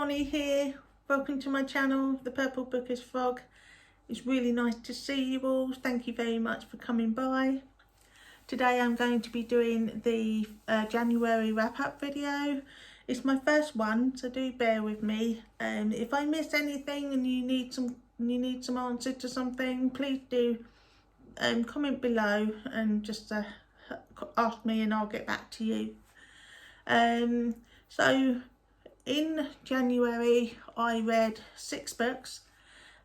Connie here. Welcome to my channel, the Purple Bookish Frog. It's really nice to see you all. Thank you very much for coming by. Today I'm going to be doing the January wrap-up video. It's my first one, so do bear with me. If I miss anything and you need some answer to something, please do comment below and just ask me and I'll get back to you. So in January I read 6 books.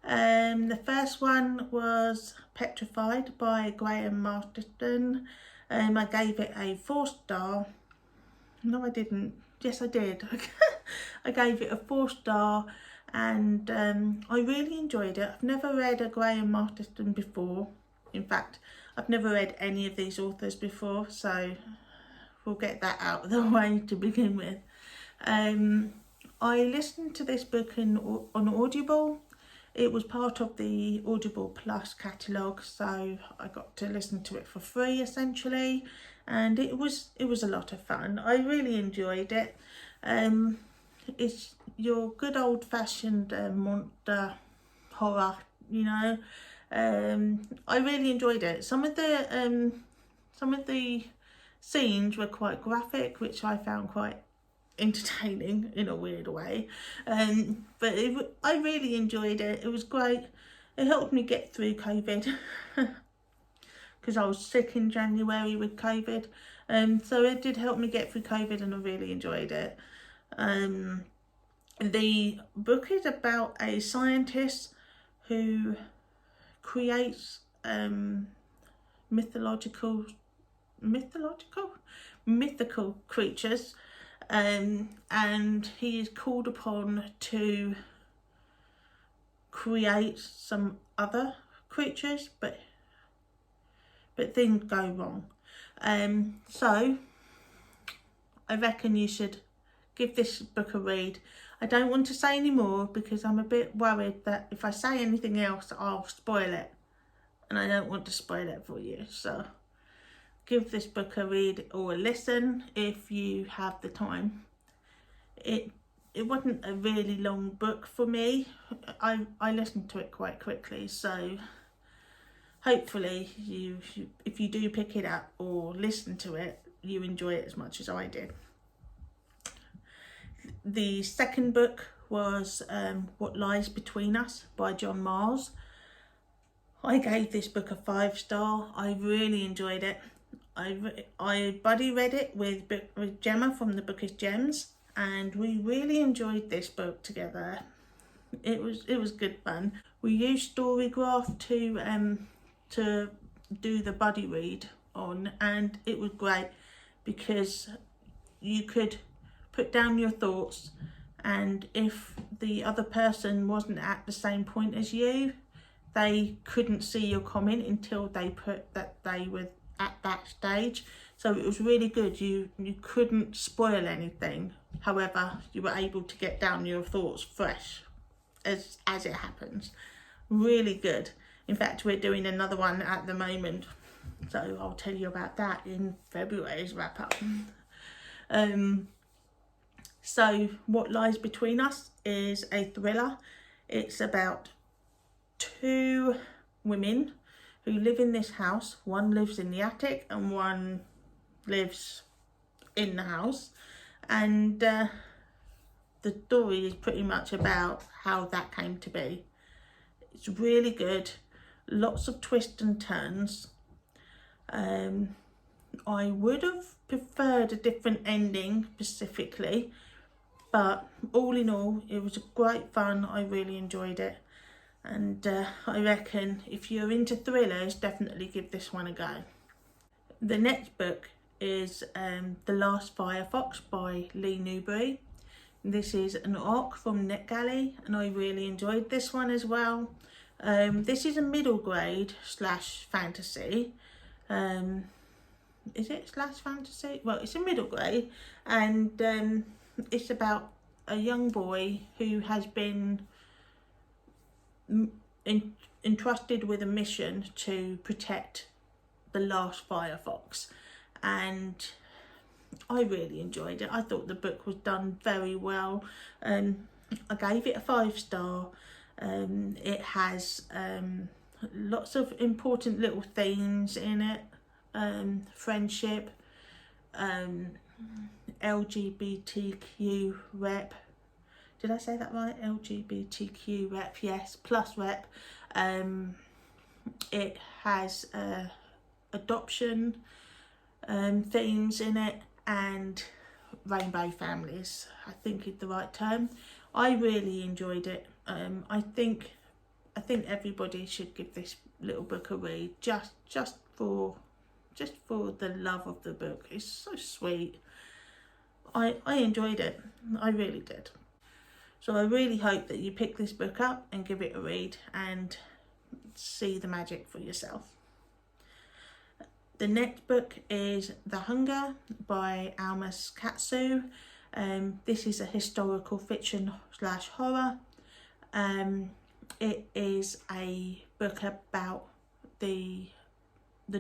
The first one was Petrified by Graham Masterton. I gave it a 4-star. No, I didn't. Yes, I did. I gave it a 4-star and I really enjoyed it. I've never read a Graham Masterton before. In fact, I've never read any of these authors before, so we'll get that out of the way to begin with. I listened to this book on Audible. It was part of the Audible Plus catalogue, so I got to listen to it for free essentially, and it was a lot of fun. I really enjoyed it. It's your good old-fashioned monster horror, you know. I really enjoyed it. Some of the scenes were quite graphic, which I found quite entertaining in a weird way, but I really enjoyed it. It was great. It helped me get through COVID because I was sick in January with COVID, so it did help me get through COVID and I really enjoyed it. The book is about a scientist who creates mythical creatures, and he is called upon to create some other creatures, but things go wrong. So I reckon you should give this book a read. I don't want to say any more because I'm a bit worried that if I say anything else I'll spoil it, and I don't want to spoil it for you. So give this book a read or a listen if you have the time. It wasn't a really long book for me. I listened to it quite quickly, so hopefully if you do pick it up or listen to it, you enjoy it as much as I did. The second book was What Lies Between Us by John Marrs. I gave this book a 5-star. I really enjoyed it. I buddy read it with Gemma from the Bookish Gems, and we really enjoyed this book together. It was good fun. We used Storygraph to do the buddy read on, and it was great because you could put down your thoughts, and if the other person wasn't at the same point as you, they couldn't see your comment until they put that they were at that stage. So it was really good. You couldn't spoil anything, however you were able to get down your thoughts fresh as it happens. Really good. In fact, we're doing another one at the moment, so I'll tell you about that in February's wrap up. So What Lies Between Us is a thriller. It's about 2 women who live in this house. One lives in the attic and one lives in the house, and the story is pretty much about how that came to be. It's really good. Lots of twists and turns. I would have preferred a different ending specifically, but all in all it was great fun. I really enjoyed it, and I reckon if you're into thrillers, definitely give this one a go. The next book is The Last Firefox by Lee Newberry. This is an ARC from NetGalley, and I really enjoyed this one as well. This is a middle grade / fantasy. Is it / fantasy? Well, it's a middle grade, and it's about a young boy who has been entrusted with a mission to protect the last firefox, and I really enjoyed it. I thought the book was done very well. I gave it a 5-star. It has lots of important little themes in it. Friendship, LGBTQ rep. Did I say that right? LGBTQ rep, yes, plus rep. It has adoption themes in it, and rainbow families, I think is the right term. I really enjoyed it. I think everybody should give this little book a read, just for the love of the book. It's so sweet. I enjoyed it. I really did. So I really hope that you pick this book up and give it a read and see the magic for yourself. The next book is The Hunger by Almas Katsu. This is a historical fiction / horror. It is a book about the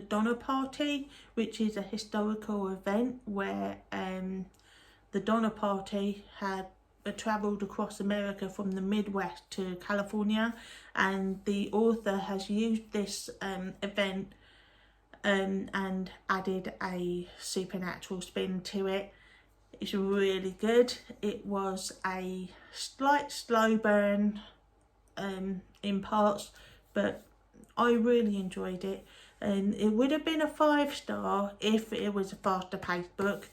Donner Party, which is a historical event where the Donner Party had travelled across America from the Midwest to California, and the author has used this event and added a supernatural spin to it. It's really good. It was a slight slow burn in parts, but I really enjoyed it, and it would have been a 5-star if it was a faster paced book,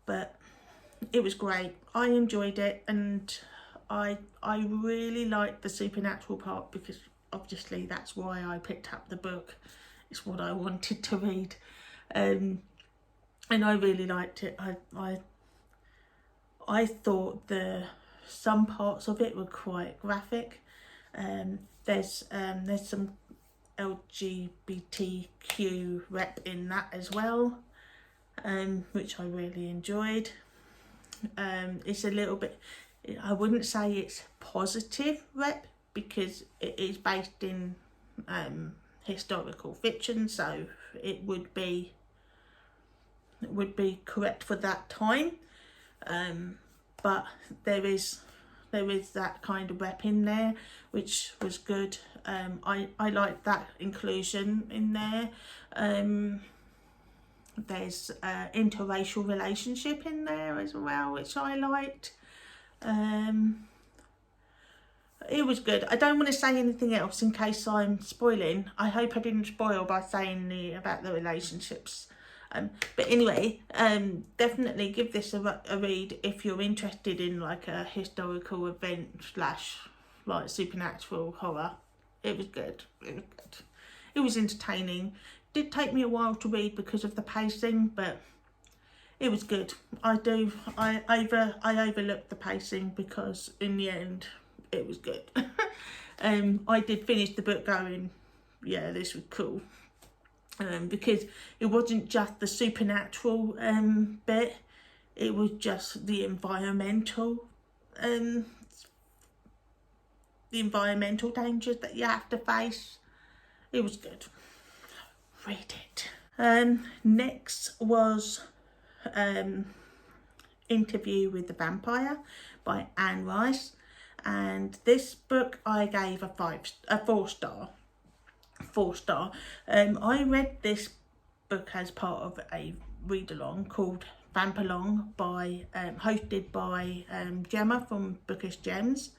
but it was great. I enjoyed it, and I really liked the supernatural part, because obviously that's why I picked up the book. It's what I wanted to read, and I really liked it. I thought some parts of it were quite graphic. There's some LGBTQ rep in that as well, which I really enjoyed. It's a little bit, I wouldn't say it's positive rep, because it is based in historical fiction, so it would be correct for that time, but there is that kind of rep in there, which was good. I like that inclusion in there. There's interracial relationship in there as well, which I liked. It was good. I don't want to say anything else in case I'm spoiling. I hope I didn't spoil by saying about the relationships. But anyway, definitely give this a read if you're interested in like a historical event / like supernatural horror. It was good. It was entertaining. Did take me a while to read because of the pacing, but it was good. I overlooked the pacing because in the end it was good. I did finish the book going, yeah, this was cool. Because it wasn't just the supernatural bit, it was just the environmental dangers that you have to face. It was good. Read it. Next was Interview with the Vampire by Anne Rice, and this book I gave a 4-star. I read this book as part of a read-along called Vampalong by hosted by Gemma from Bookish Gems,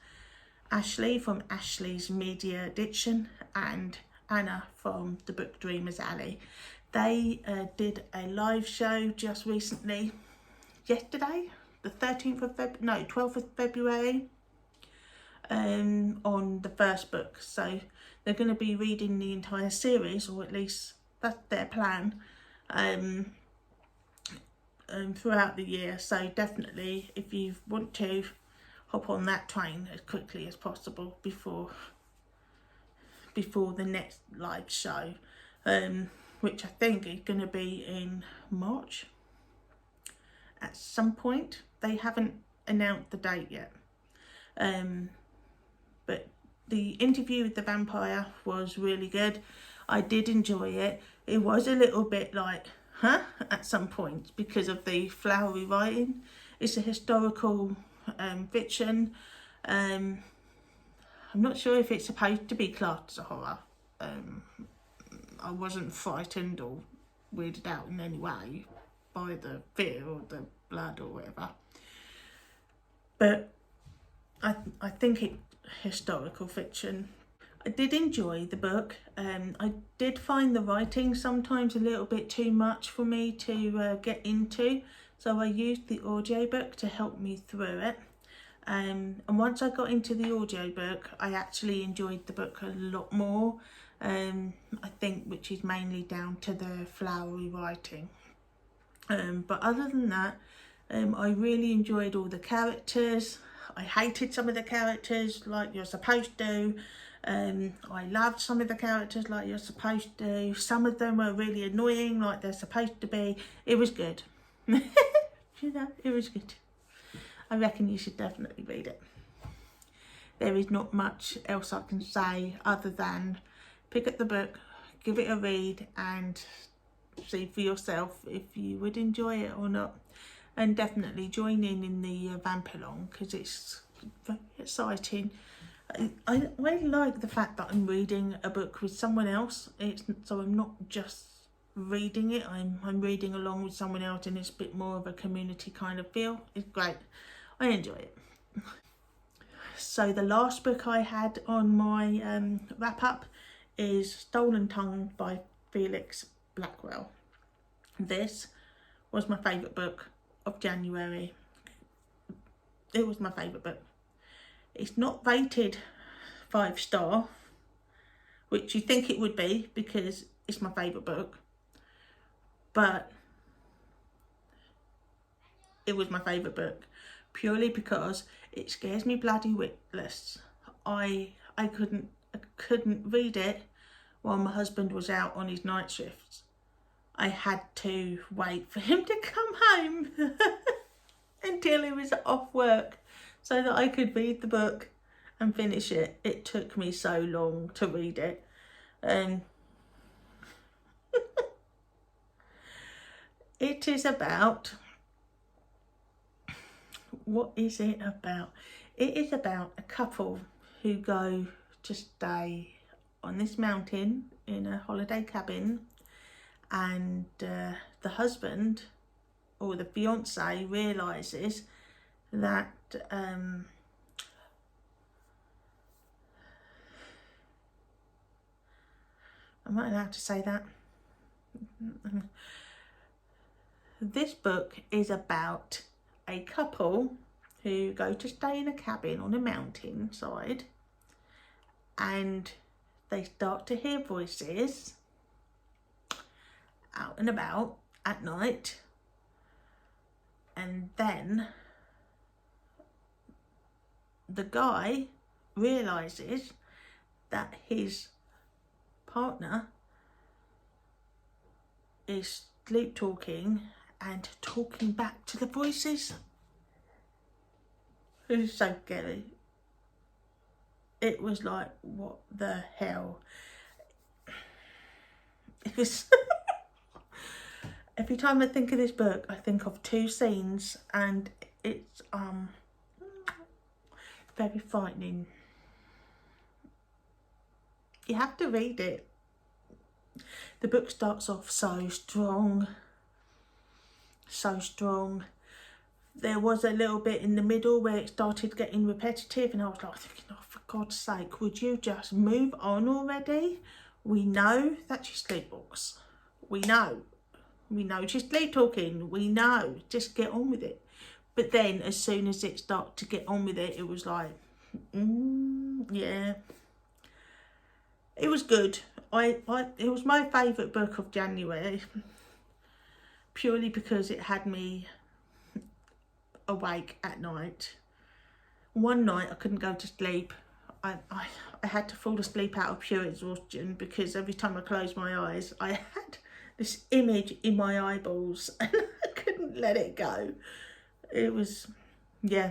Ashley from Ashley's Media Addiction, and Anna from the Book Dreamers Alley. They did a live show just recently, yesterday, the 12th of February, on the first book. So they're going to be reading the entire series, or at least that's their plan, throughout the year. So definitely, if you want to, hop on that train as quickly as possible before the next live show, which I think is going to be in March at some point. They haven't announced the date yet, but the Interview with the Vampire was really good. I did enjoy it. It was a little bit like, at some points, because of the flowery writing. It's a historical fiction. I'm not sure if it's supposed to be classed as a horror. I wasn't frightened or weirded out in any way by the fear or the blood or whatever. But I think it's historical fiction. I did enjoy the book. I did find the writing sometimes a little bit too much for me to get into, so I used the audiobook to help me through it. And once I got into the audiobook, I actually enjoyed the book a lot more. I think which is mainly down to the flowery writing. But other than that, I really enjoyed all the characters. I hated some of the characters like you're supposed to. I loved some of the characters like you're supposed to. Some of them were really annoying like they're supposed to be. It was good. You know, it was good. I reckon you should definitely read it. There is not much else I can say other than pick up the book, give it a read and see for yourself if you would enjoy it or not. And definitely join in the Vampalong because it's very exciting. I like the fact that I'm reading a book with someone else. So I'm not just reading it, I'm reading along with someone else, and it's a bit more of a community kind of feel. It's great. I enjoy it. So the last book I had on my wrap up is Stolen Tongue by Felix Blackwell. This was my favourite book of January. It was my favourite book. It's not rated 5-star, which you think it would be because it's my favourite book, but it was my favourite book purely because it scares me bloody witless. I couldn't read it while my husband was out on his night shifts. I had to wait for him to come home until he was off work so that I could read the book and finish it. It took me so long to read it. It is about... What is it about? It is about a couple who go to stay on this mountain in a holiday cabin, and the husband or the fiance realises that am I allowed to say that? This book is about a couple who go to stay in a cabin on a mountainside, and they start to hear voices out and about at night, and then the guy realises that his partner is sleep talking and talking back to the voices. It was so scary. It was like, what the hell? It was... Every time I think of this book, I think of two scenes, and it's very frightening. You have to read it. The book starts off so strong. So strong. There was a little bit in the middle where it started getting repetitive, and I was like thinking, oh, for God's sake, would you just move on already? We know that she sleepwalks. We know she's sleep talking. We know, just get on with it. But then as soon as it started to get on with it, it was like, yeah. It was good. It was my favourite book of January, purely because it had me awake at night. One night I couldn't go to sleep. I had to fall asleep out of pure exhaustion because every time I closed my eyes, I had this image in my eyeballs and I couldn't let it go. It was, yeah.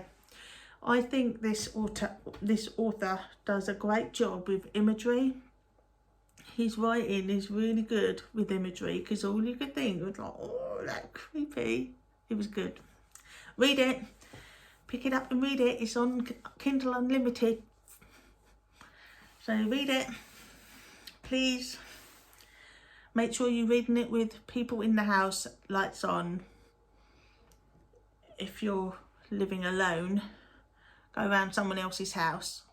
I think this author does a great job with imagery. His writing is really good with imagery because all you could think was like, oh, that's creepy. It was good. Read it. pick it up and read it. It's on Kindle Unlimited. So read it. Please. Make sure you're reading it with people in the house, lights on. If you're living alone, go around someone else's house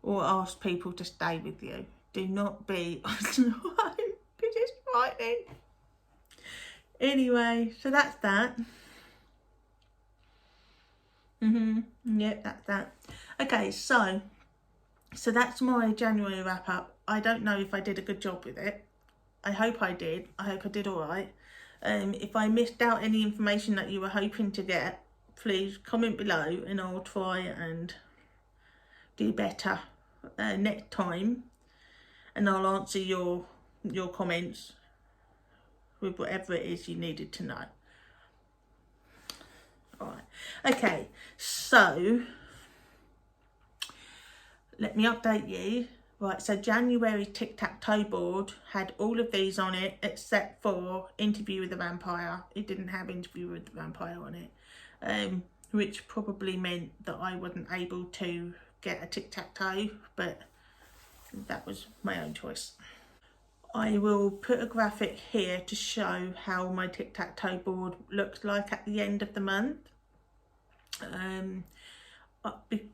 or ask people to stay with you. Do not be on your own, because it's frightening. Anyway, so that's that. Yep, that's that. Okay, so that's my January wrap up. I don't know if I did a good job with it. I hope I did. I hope I did all right. If I missed out any information that you were hoping to get, please comment below and I'll try and do better next time, and I'll answer your comments with whatever it is you needed to know. Alright, okay, so let me update you. Right, so January Tic Tac Toe board had all of these on it except for Interview with the Vampire. It didn't have Interview with the Vampire on it, which probably meant that I wasn't able to get a Tic Tac Toe, but that was my own choice. I will put a graphic here to show how my Tic Tac Toe board looks like at the end of the month.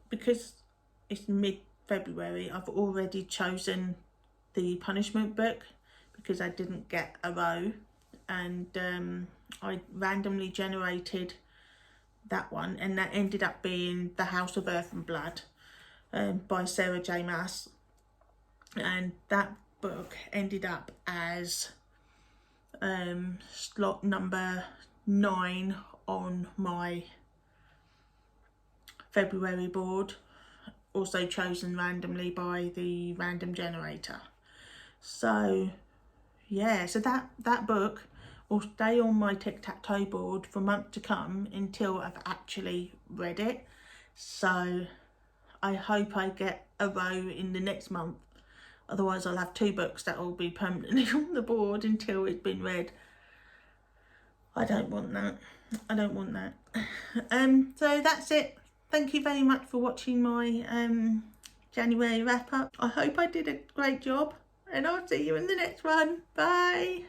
Because it's mid-February, I've already chosen the punishment book because I didn't get a row, and I randomly generated that one, and that ended up being The House of Earth and Blood by Sarah J. Maas, and that book ended up as slot number 9 on my February board, also chosen randomly by the random generator. So yeah, so that book will stay on my Tic Tac Toe board for months to come until I've actually read it. So I hope I get a row in the next month. Otherwise I'll have 2 books that will be permanently on the board until it's been read. I don't want that. I don't want that. So that's it. Thank you very much for watching my January wrap up. I hope I did a great job, and I'll see you in the next one. Bye.